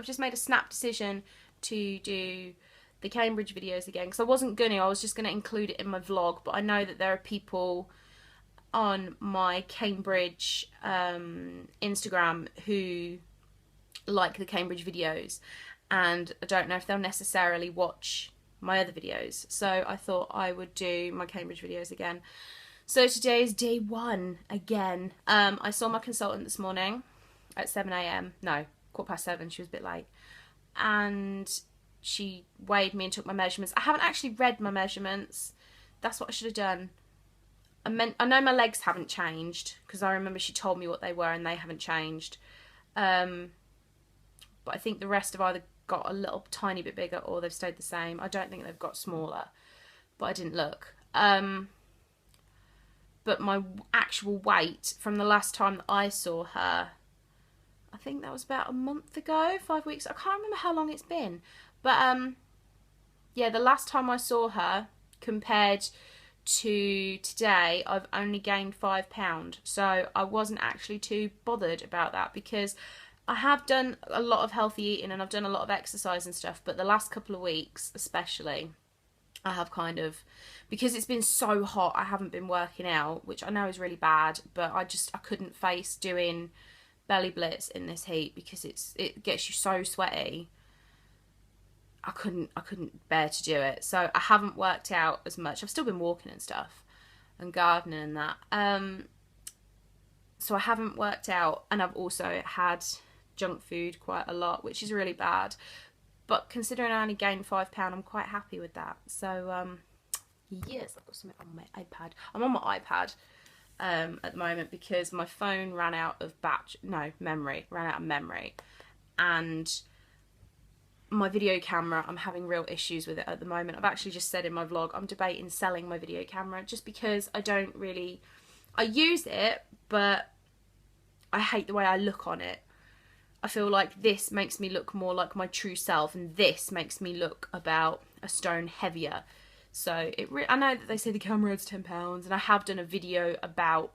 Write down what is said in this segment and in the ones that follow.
I've just made a snap decision to do the Cambridge videos again, because I wasn't gonna. I was just gonna include it in my vlog, but I know that there are people on my Cambridge Instagram who like the Cambridge videos, and I don't know if they'll necessarily watch my other videos, so I thought I would do my Cambridge videos again. So today is day one again. I saw my consultant this morning at 7 a.m. No, 7:15. She was a bit late, and she weighed me and took my measurements. I haven't actually read my measurements. That's what I should have done. I know my legs haven't changed, because I remember she told me what they were and they haven't changed. But I think the rest have either got a little tiny bit bigger or they've stayed the same. I don't think they've got smaller, but I didn't look. But my actual weight from the last time that I saw her, I think that was about a month ago, 5 weeks. I can't remember how long it's been. But yeah, the last time I saw her compared to today, I've only gained £5. So I wasn't actually too bothered about that, because I have done a lot of healthy eating and I've done a lot of exercise and stuff, but the last couple of weeks especially, I have kind of, because it's been so hot, I haven't been working out, which I know is really bad, but I couldn't face doing belly blitz in this heat, because it gets you so sweaty. I couldn't bear to do it. So I haven't worked out as much. I've still been walking and stuff and gardening and that. So I haven't worked out, and I've also had junk food quite a lot, which is really bad. But considering I only gained £5, I'm quite happy with that. So yes, I've got something on my iPad. I'm on my iPad at the moment because my phone ran out of memory, and my video camera, I'm having real issues with it at the moment. I've actually just said in my vlog, I'm debating selling my video camera, just because I use it, but I hate the way I look on it. I feel like this makes me look more like my true self, and this makes me look about a stone heavier. So I know that they say the camera is £10, and I have done a video about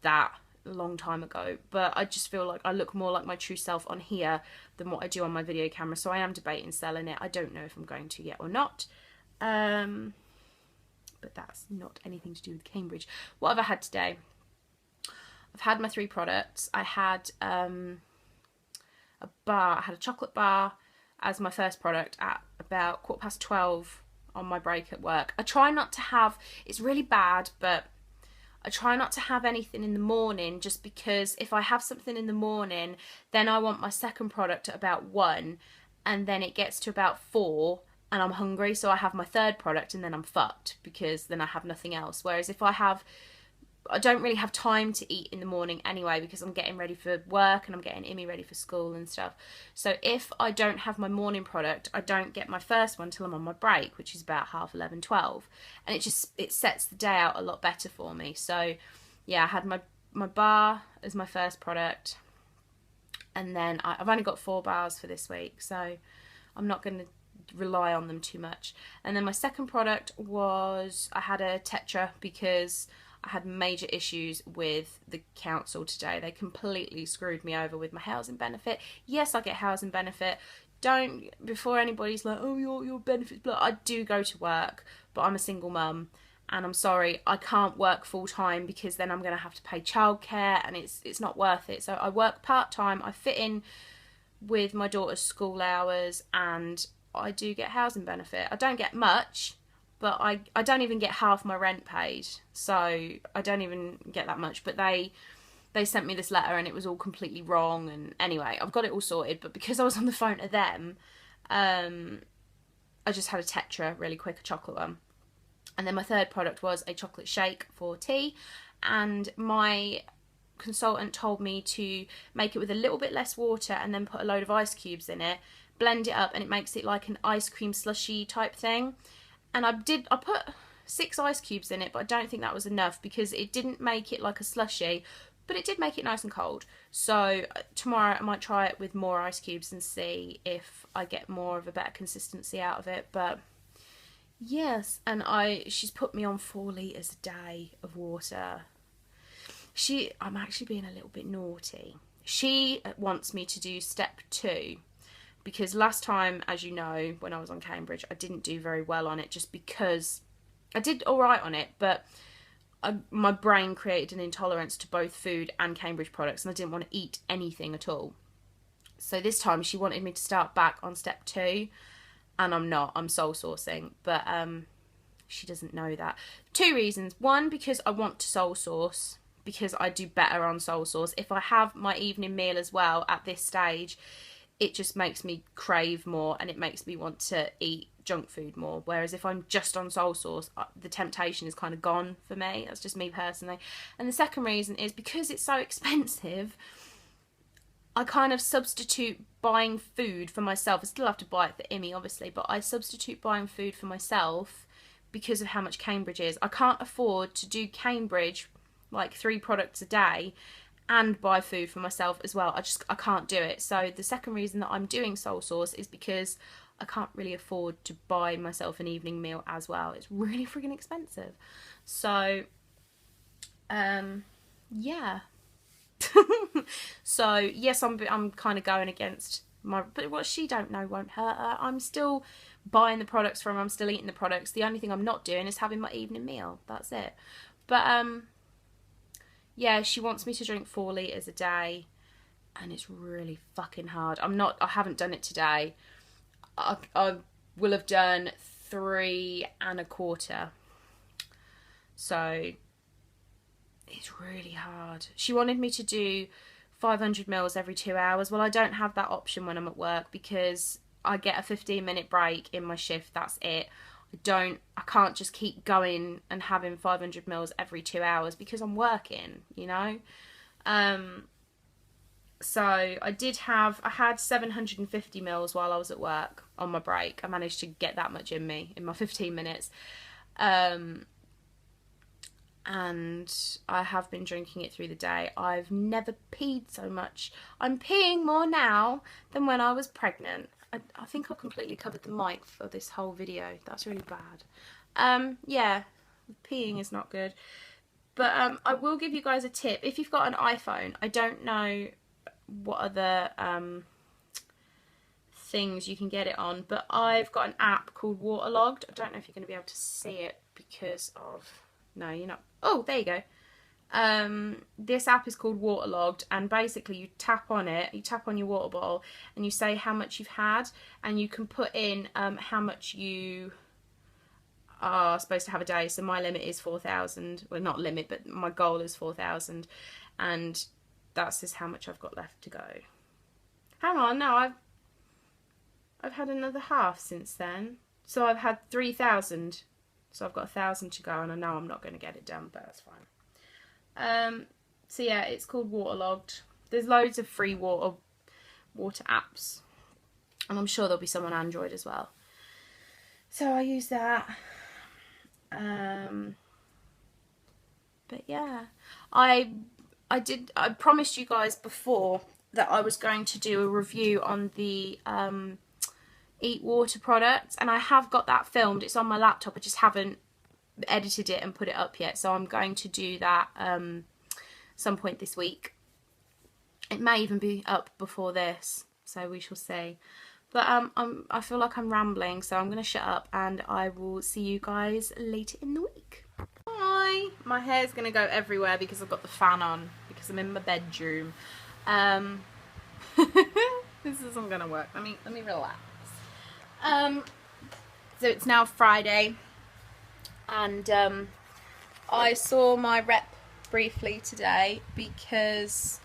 that a long time ago, but I just feel like I look more like my true self on here than what I do on my video camera. So I am debating selling it. I don't know if I'm going to yet or not, but that's not anything to do with Cambridge. What have I had today? I've had my 3 products. I had a bar. I had a chocolate bar as my first product at about 12:15 on my break at work. I try not to have, it's really bad, but I try not to have anything in the morning, just because if I have something in the morning, then I want my second product at about 1, and then it gets to about 4 and I'm hungry, so I have my third product and then I'm fucked, because then I have nothing else. Whereas if I don't really have time to eat in the morning anyway, because I'm getting ready for work and I'm getting Imi ready for school and stuff. So if I don't have my morning product, I don't get my first one till I'm on my break, which is about 11:30, 12. And it sets the day out a lot better for me. So yeah, I had my bar as my first product, and then I've only got 4 bars for this week, so I'm not going to rely on them too much. And then my second product was, I had a Tetra, because I had major issues with the council today. They completely screwed me over with my housing benefit. Yes, I get housing benefit. Before anybody's like, oh, your benefits, but I do go to work, but I'm a single mum, and I'm sorry, I can't work full time, because then I'm going to have to pay childcare, and it's not worth it. So I work part-time. I fit in with my daughter's school hours, and I do get housing benefit. I don't get much, but I don't even get half my rent paid, so I don't even get that much. But they sent me this letter and it was all completely wrong, and anyway, I've got it all sorted. But because I was on the phone to them, I just had a Tetra really quick, a chocolate one. And then my third product was a chocolate shake for tea, and my consultant told me to make it with a little bit less water and then put a load of ice cubes in it, blend it up, and it makes it like an ice cream slushy type thing. And I put 6 ice cubes in it, but I don't think that was enough, because it didn't make it like a slushy, but it did make it nice and cold. So tomorrow I might try it with more ice cubes and see if I get more of a better consistency out of it. But yes, and she's put me on 4 litres a day of water. I'm actually being a little bit naughty. She wants me to do step 2, because last time, as you know, when I was on Cambridge, I didn't do very well on it, just because I did all right on it, but my brain created an intolerance to both food and Cambridge products, and I didn't want to eat anything at all. So this time she wanted me to start back on step 2, and I'm not. I'm soul sourcing, but she doesn't know that. 2 reasons. 1, because I want to soul source, because I do better on soul source. If I have my evening meal as well at this stage, it just makes me crave more, and it makes me want to eat junk food more. Whereas if I'm just on soul source, the temptation is kind of gone for me. That's just me personally. And the second reason is because it's so expensive, I kind of substitute buying food for myself. I still have to buy it for Immy, obviously, but I substitute buying food for myself because of how much Cambridge is. I can't afford to do Cambridge, like 3 products a day, and buy food for myself as well. I can't do it. So the second reason that I'm doing soul source is because I can't really afford to buy myself an evening meal as well. It's really friggin' expensive. So, yeah. So, yes, I'm kind of going against my... But what she don't know won't hurt her. I'm still buying the products from her. I'm still eating the products. The only thing I'm not doing is having my evening meal. That's it. But, yeah, she wants me to drink 4 litres a day. And it's really fucking hard. I haven't done it today. I will have done 3 1/4. So it's really hard. She wanted me to do 500 mils every 2 hours. Well, I don't have that option when I'm at work because I get a 15-minute break in my shift. That's it. I can't just keep going and having 500 mils every 2 hours because I'm working, you know. So I had 750 mils while I was at work on my break. I managed to get that much in me in my 15 minutes. And I have been drinking it through the day. I've never peed so much. I'm peeing more now than when I was pregnant. I think I've completely covered the mic for this whole video. That's really bad. Yeah, peeing is not good. But I will give you guys a tip. If you've got an iPhone, I don't know what other things you can get it on, but I've got an app called Waterlogged. I don't know if you're going to be able to see it because of... No, you're not. Oh, there you go. This app is called Waterlogged, and basically you tap on it, you tap on your water bottle, and you say how much you've had, and you can put in how much you are supposed to have a day. So my limit is 4,000. Well, not limit, but my goal is 4,000, and that's just how much I've got left to go. Hang on, no, I've had another half since then. So I've had 3,000. So I've got 1,000 to go, and I know I'm not going to get it done, but that's fine. So yeah, it's called Waterlogged. There's loads of free water apps, and I'm sure there'll be some on Android as well. So I use that. But yeah, I promised you guys before that I was going to do a review on the Eat Water product, and I have got that filmed. It's on my laptop. I just haven't edited it and put it up yet, so I'm going to do that some point this week. It may even be up before this, so we shall see. But I feel like I'm rambling, so I'm going to shut up, and I will see you guys later in the week. Bye! My hair's going to go everywhere because I've got the fan on, because I'm in my bedroom. This isn't going to work. Let me relax. So it's now Friday, and I saw my rep briefly today because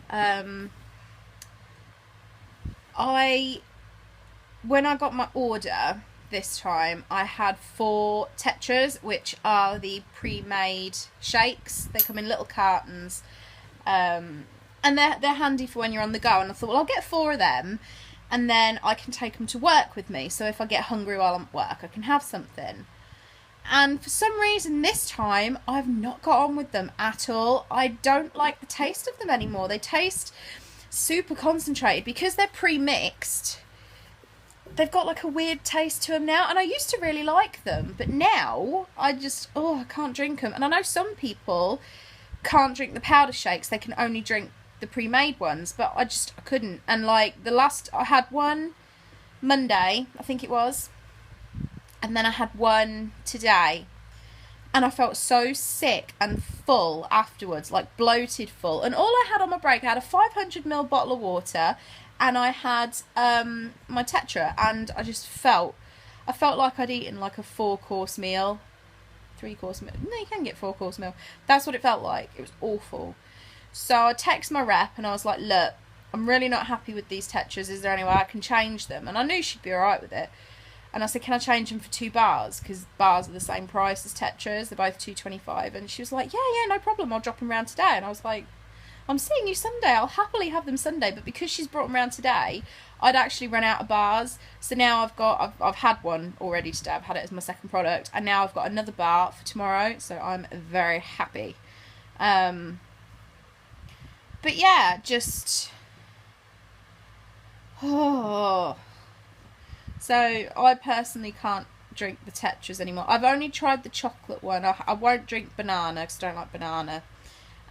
when I got my order this time, I had 4 Tetras, which are the pre-made shakes. They come in little cartons, and they're handy for when you're on the go. And I thought, well, I'll get 4 of them, and then I can take them to work with me. So if I get hungry while I'm at work, I can have something. And for some reason this time, I've not got on with them at all. I don't like the taste of them anymore. They taste super concentrated because they're pre-mixed. They've got like a weird taste to them now, and I used to really like them, but now I can't drink them. And I know some people can't drink the powder shakes. They can only drink the pre-made ones, but I couldn't. And like the last, I had one Monday, I think it was, and then I had one today, and I felt so sick and full afterwards, like bloated full. And all I had on my break, I had a 500ml bottle of water, and I had my Tetra, and I felt like I'd eaten like a 4-course meal, 3-course meal. No, you can get 4-course meal. That's what it felt like. It was awful. So I texted my rep and I was like, look, I'm really not happy with these Tetras. Is there any way I can change them? And I knew she'd be alright with it. And I said, can I change them for 2 bars? Because bars are the same price as Tetras. They're both $2.25. And she was like, yeah, no problem. I'll drop them around today. And I was like, I'm seeing you Sunday. I'll happily have them Sunday. But because she's brought them around today, I'd actually run out of bars. So now I've had one already today. I've had it as my second product. And now I've got another bar for tomorrow. So I'm very happy. But yeah, just... Oh. So I personally can't drink the Tetras anymore. I've only tried the chocolate one. I won't drink banana because I don't like banana.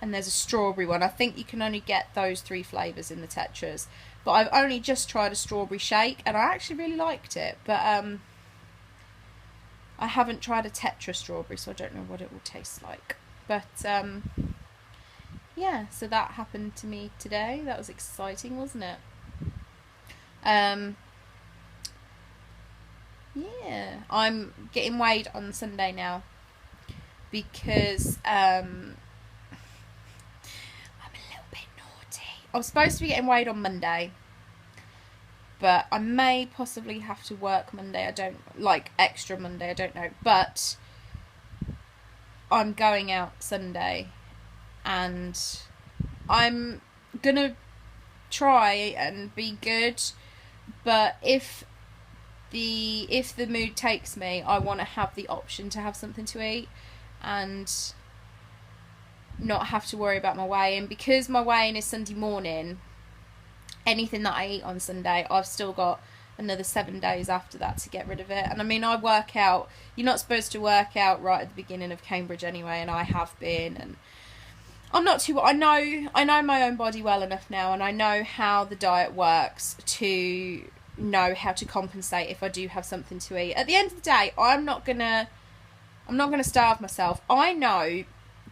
And there's a strawberry one. I think you can only get those 3 flavours in the Tetras. But I've only just tried a strawberry shake and I actually really liked it. But I haven't tried a Tetra strawberry, so I don't know what it will taste like. But yeah, so that happened to me today. That was exciting, wasn't it? Yeah, I'm getting weighed on Sunday now because I'm a little bit naughty. I was supposed to be getting weighed on Monday, but I may possibly have to work Monday. I don't like extra Monday. I don't know, but I'm going out Sunday, and I'm gonna try and be good. But if the mood takes me, I want to have the option to have something to eat and not have to worry about my weigh-in. Because my weigh-in is Sunday morning, anything that I eat on Sunday, I've still got another 7 days after that to get rid of it. And I mean, I work out, you're not supposed to work out right at the beginning of Cambridge anyway, and I have been, and I'm not too, I know my own body well enough now, and I know how the diet works to know how to compensate if I do have something to eat. At the end of the day, I'm not gonna starve myself. I know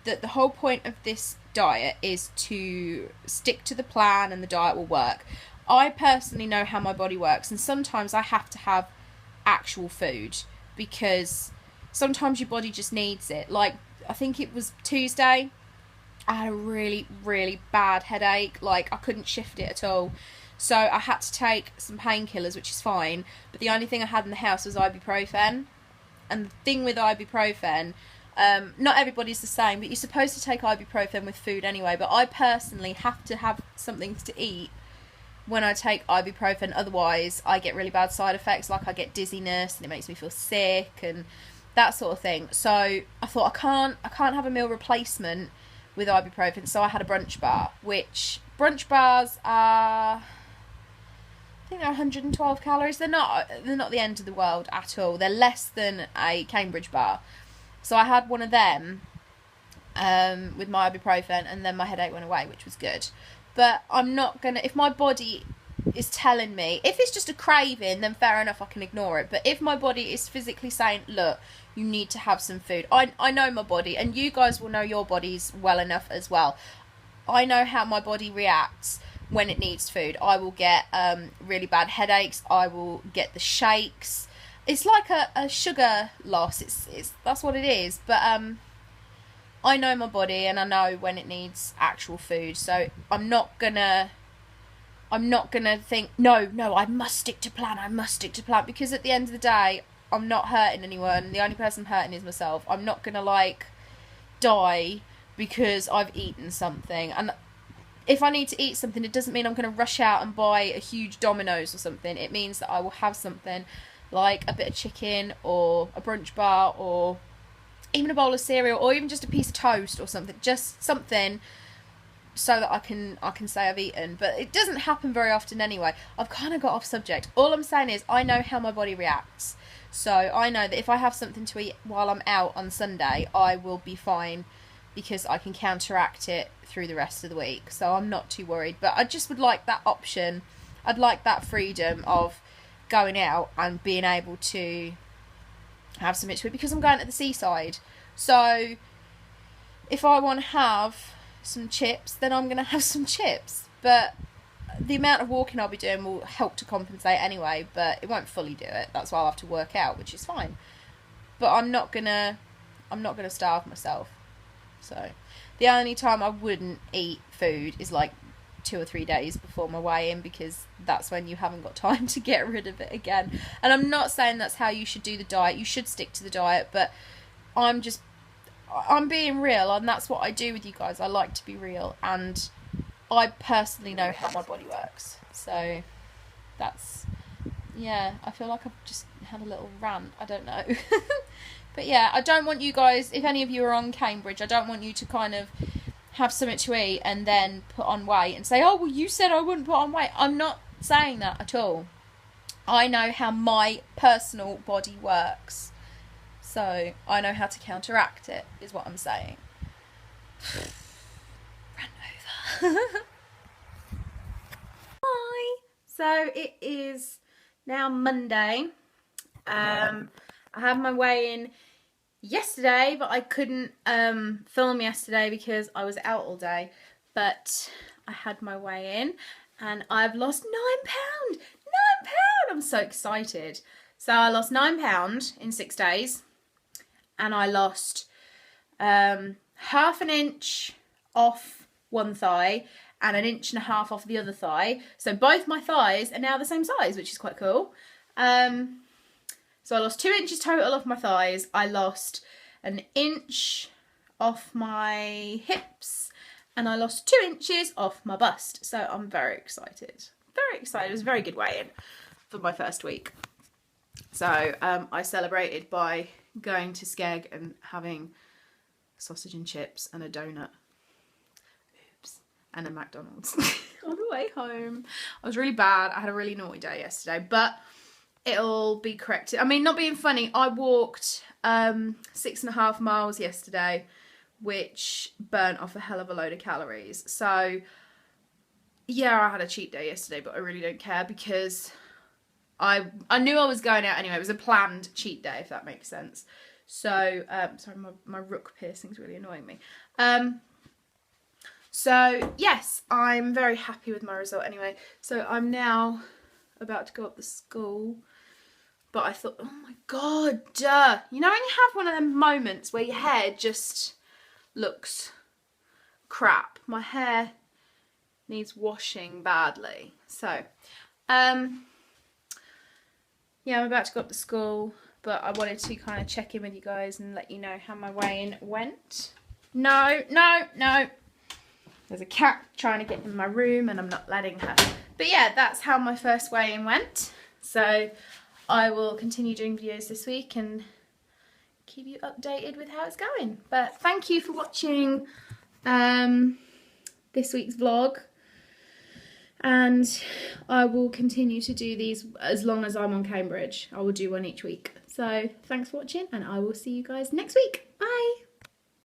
that the whole point of this diet is to stick to the plan and the diet will work. I personally know how my body works, and sometimes I have to have actual food because sometimes your body just needs it. Like, I think it was Tuesday, I had a really, really bad headache. Like, I couldn't shift it at all. So I had to take some painkillers, which is fine. But the only thing I had in the house was ibuprofen. And the thing with ibuprofen, not everybody's the same, but you're supposed to take ibuprofen with food anyway. But I personally have to have something to eat when I take ibuprofen. Otherwise, I get really bad side effects. Like, I get dizziness and it makes me feel sick and that sort of thing. So I thought, I can't have a meal replacement with ibuprofen. So I had a brunch bar, which brunch bars are, I think they're 112 calories. They're not the end of the world at all. They're less than a Cambridge bar. So I had one of them with my ibuprofen, and then my headache went away, which was good. But I'm not gonna, if my body is telling me, if it's just a craving, then fair enough, I can ignore it. But if my body is physically saying, look, you need to have some food, I know my body, and you guys will know your bodies well enough as well. I know how my body reacts when it needs food. I will get really bad headaches. I will get the shakes. It's like a sugar loss. It's that's what it is. But I know my body, and I know when it needs actual food. So I'm not gonna think no, I must stick to plan. Because at the end of the day, I'm not hurting anyone. The only person hurting is myself. I'm not gonna like die because I've eaten something. And if I need to eat something, it doesn't mean I'm going to rush out and buy a huge Domino's or something. It means that I will have something like a bit of chicken or a brunch bar or even a bowl of cereal or even just a piece of toast or something. Just something so that I can say I've eaten. But it doesn't happen very often anyway. I've kind of got off subject. All I'm saying is I know how my body reacts. So I know that if I have something to eat while I'm out on Sunday, I will be fine because I can counteract it through the rest of the week. So I'm not too worried. But I just would like that option. I'd like that freedom of going out and being able to have something to eat, because I'm going to the seaside. So if I want to have some chips, then I'm going to have some chips. But the amount of walking I'll be doing will help to compensate anyway, but it won't fully do it. That's why I'll have to work out, which is fine. But I'm not gonna starve myself. So the only time I wouldn't eat food is like 2 or 3 days before my weigh-in, because that's when you haven't got time to get rid of it again. And I'm not saying that's how you should do the diet. You should stick to the diet, but I'm being real, and that's what I do with you guys. I like to be real, and I personally know how my body works. So that's, yeah, I feel like I've just had a little rant. I don't know. But yeah, I don't want you guys, if any of you are on Cambridge, I don't want you to kind of have something to eat and then put on weight and say, oh, well, you said I wouldn't put on weight. I'm not saying that at all. I know how my personal body works. So I know how to counteract it, is what I'm saying. Ran over. Hi. So it is now Monday. I had my weigh-in yesterday, but I couldn't film yesterday because I was out all day. But I had my weigh-in and I've lost £9. £9! I'm so excited. So I lost £9 in 6 days. And I lost half an inch off one thigh and 1.5 inches off the other thigh. So both my thighs are now the same size, which is quite cool. So I lost 2 inches total off my thighs. I lost 1 inch off my hips. And I lost 2 inches off my bust. So I'm very excited. Very excited. It was a very good weigh-in for my first week. So I celebrated by going to Skeg and having sausage and chips and a donut. Oops. And a McDonald's on the way home. I was really bad. I had a really naughty day yesterday, but it'll be corrected. I mean, not being funny, I walked 6.5 miles yesterday, which burnt off a hell of a load of calories. So yeah, I had a cheat day yesterday, but I really don't care because I knew I was going out anyway. It was a planned cheat day, if that makes sense. So, sorry, my rook piercing's really annoying me. So, yes, I'm very happy with my result anyway. So, I'm now about to go up the school. But I thought, oh my God, duh. You know when you have one of them moments where your hair just looks crap? My hair needs washing badly. So, yeah, I'm about to go up to school, but I wanted to kind of check in with you guys and let you know how my weigh-in went. No. There's a cat trying to get in my room and I'm not letting her. But yeah, that's how my first weigh-in went. So I will continue doing videos this week and keep you updated with how it's going. But thank you for watching this week's vlog. And I will continue to do these as long as I'm on Cambridge. I will do one each week. So thanks for watching and I will see you guys next week. Bye.